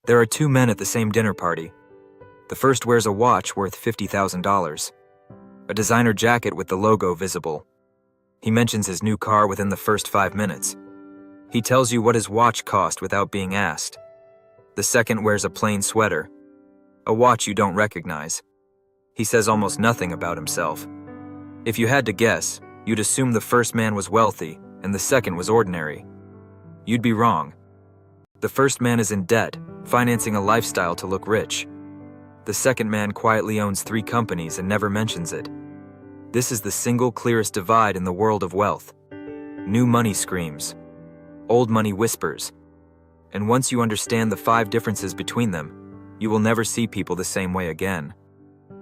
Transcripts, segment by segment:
There are two men at the same dinner party. The first wears a watch worth $50,000, a designer jacket with the logo visible. He mentions his new car within the first 5 minutes. He tells you what his watch cost without being asked. The second wears a plain sweater, a watch you don't recognize. He says almost nothing about himself. If you had to guess, you'd assume the first man was wealthy and the second was ordinary. You'd be wrong. The first man is in debt, financing a lifestyle to look rich. The second man quietly owns 3 companies and never mentions it. This is the single clearest divide in the world of wealth. New money screams. Old money whispers. And once you understand the 5 differences between them, you will never see people the same way again.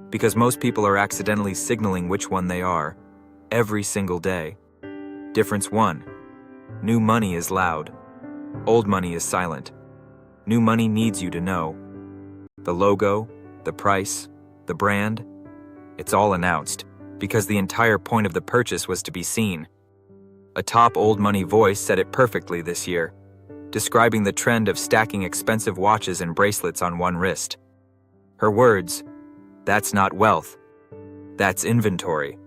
Because most people are accidentally signaling which one they are, every single day. Difference 1. New money is loud. Old money is silent. New money needs you to know. The logo, the price, the brand, it's all announced, because the entire point of the purchase was to be seen. A top old money voice said it perfectly this year, describing the trend of stacking expensive watches and bracelets on one wrist. Her words, "That's not wealth. That's inventory."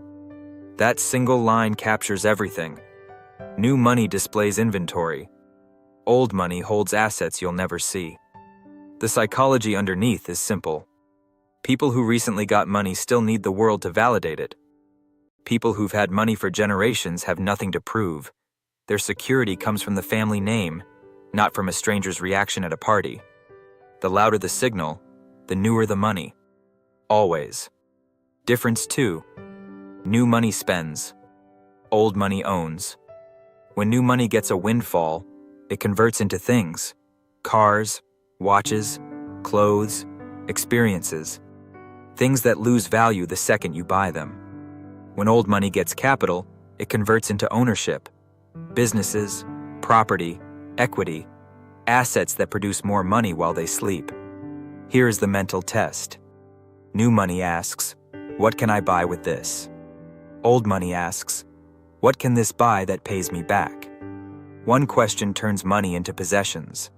That single line captures everything. New money displays inventory. Old money holds assets you'll never see. The psychology underneath is simple. People who recently got money still need the world to validate it. People who've had money for generations have nothing to prove. Their security comes from the family name, not from a stranger's reaction at a party. The louder the signal, the newer the money. Always. Difference 2. New money spends. Old money owns. When new money gets a windfall, it converts into things. Cars, watches, clothes, experiences. Things that lose value the second you buy them. When old money gets capital, it converts into ownership. Businesses, property, equity, assets that produce more money while they sleep. Here is the mental test. New money asks, "What can I buy with this?" Old money asks, "What can this buy that pays me back?" One question turns money into possessions.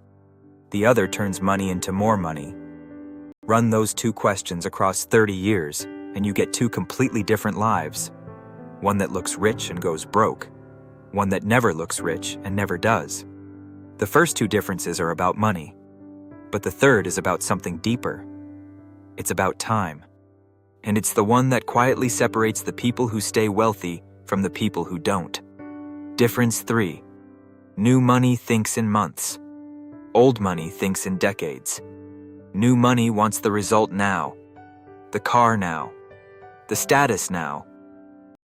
The other turns money into more money. Run those 2 questions across 30 years, and you get 2 completely different lives. One that looks rich and goes broke. One that never looks rich and never does. The first 2 differences are about money. But the third is about something deeper. It's about time. And it's the one that quietly separates the people who stay wealthy from the people who don't. Difference 3. New money thinks in months. Old money thinks in decades. New money wants the result now. The car now. The status now.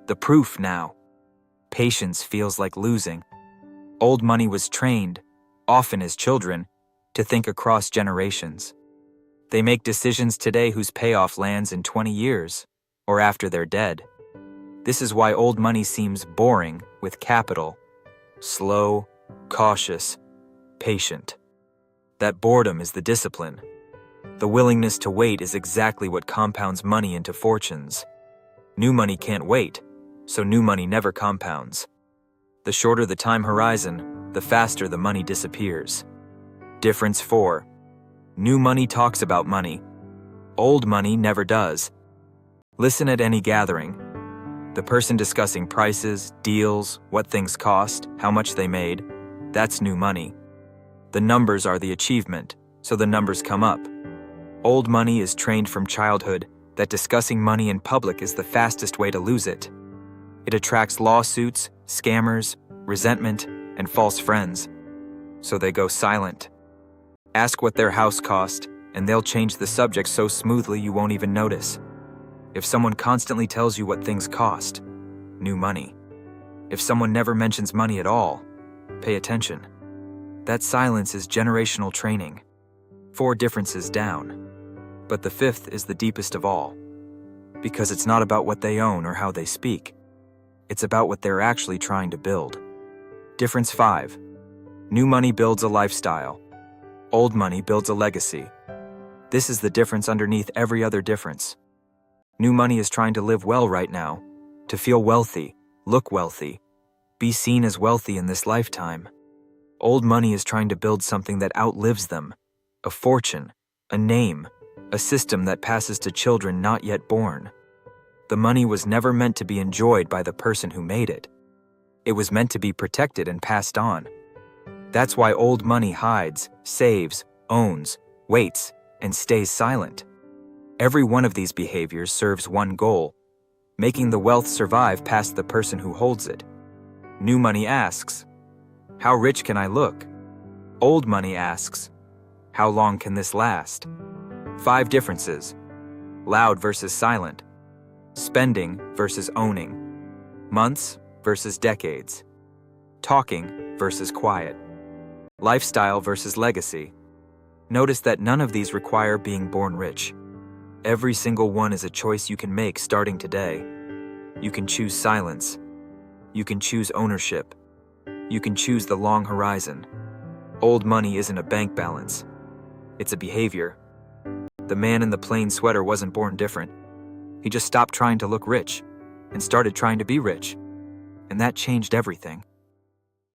The proof now. Patience feels like losing. Old money was trained, often as children, to think across generations. They make decisions today whose payoff lands in 20 years, or after they're dead. This is why old money seems boring with capital. Slow, cautious, patient. That boredom is the discipline. The willingness to wait is exactly what compounds money into fortunes. New money can't wait, so new money never compounds. The shorter the time horizon, the faster the money disappears. Difference 4. New money talks about money. Old money never does. Listen at any gathering. The person discussing prices, deals, what things cost, how much they made, that's new money. The numbers are the achievement, so the numbers come up. Old money is trained from childhood that discussing money in public is the fastest way to lose it. It attracts lawsuits, scammers, resentment, and false friends. So they go silent. Ask what their house cost, and they'll change the subject so smoothly you won't even notice. If someone constantly tells you what things cost, new money. If someone never mentions money at all, pay attention. That silence is generational training. 4 differences down. But the 5th is the deepest of all. Because it's not about what they own or how they speak. It's about what they're actually trying to build. Difference 5. New money builds a lifestyle. Old money builds a legacy. This is the difference underneath every other difference. New money is trying to live well right now, to feel wealthy, look wealthy, be seen as wealthy in this lifetime. Old money is trying to build something that outlives them, a fortune, a name, a system that passes to children not yet born. The money was never meant to be enjoyed by the person who made it. It was meant to be protected and passed on. That's why old money hides, saves, owns, waits, and stays silent. Every one of these behaviors serves one goal: making the wealth survive past the person who holds it. New money asks, "How rich can I look?" Old money asks, "How long can this last?" 5 differences: loud versus silent, spending versus owning, months versus decades, talking versus quiet, lifestyle versus legacy. Notice that none of these require being born rich. Every single one is a choice you can make starting today. You can choose silence. You can choose ownership. You can choose the long horizon. Old money isn't a bank balance. It's a behavior. The man in the plain sweater wasn't born different. He just stopped trying to look rich and started trying to be rich. And that changed everything.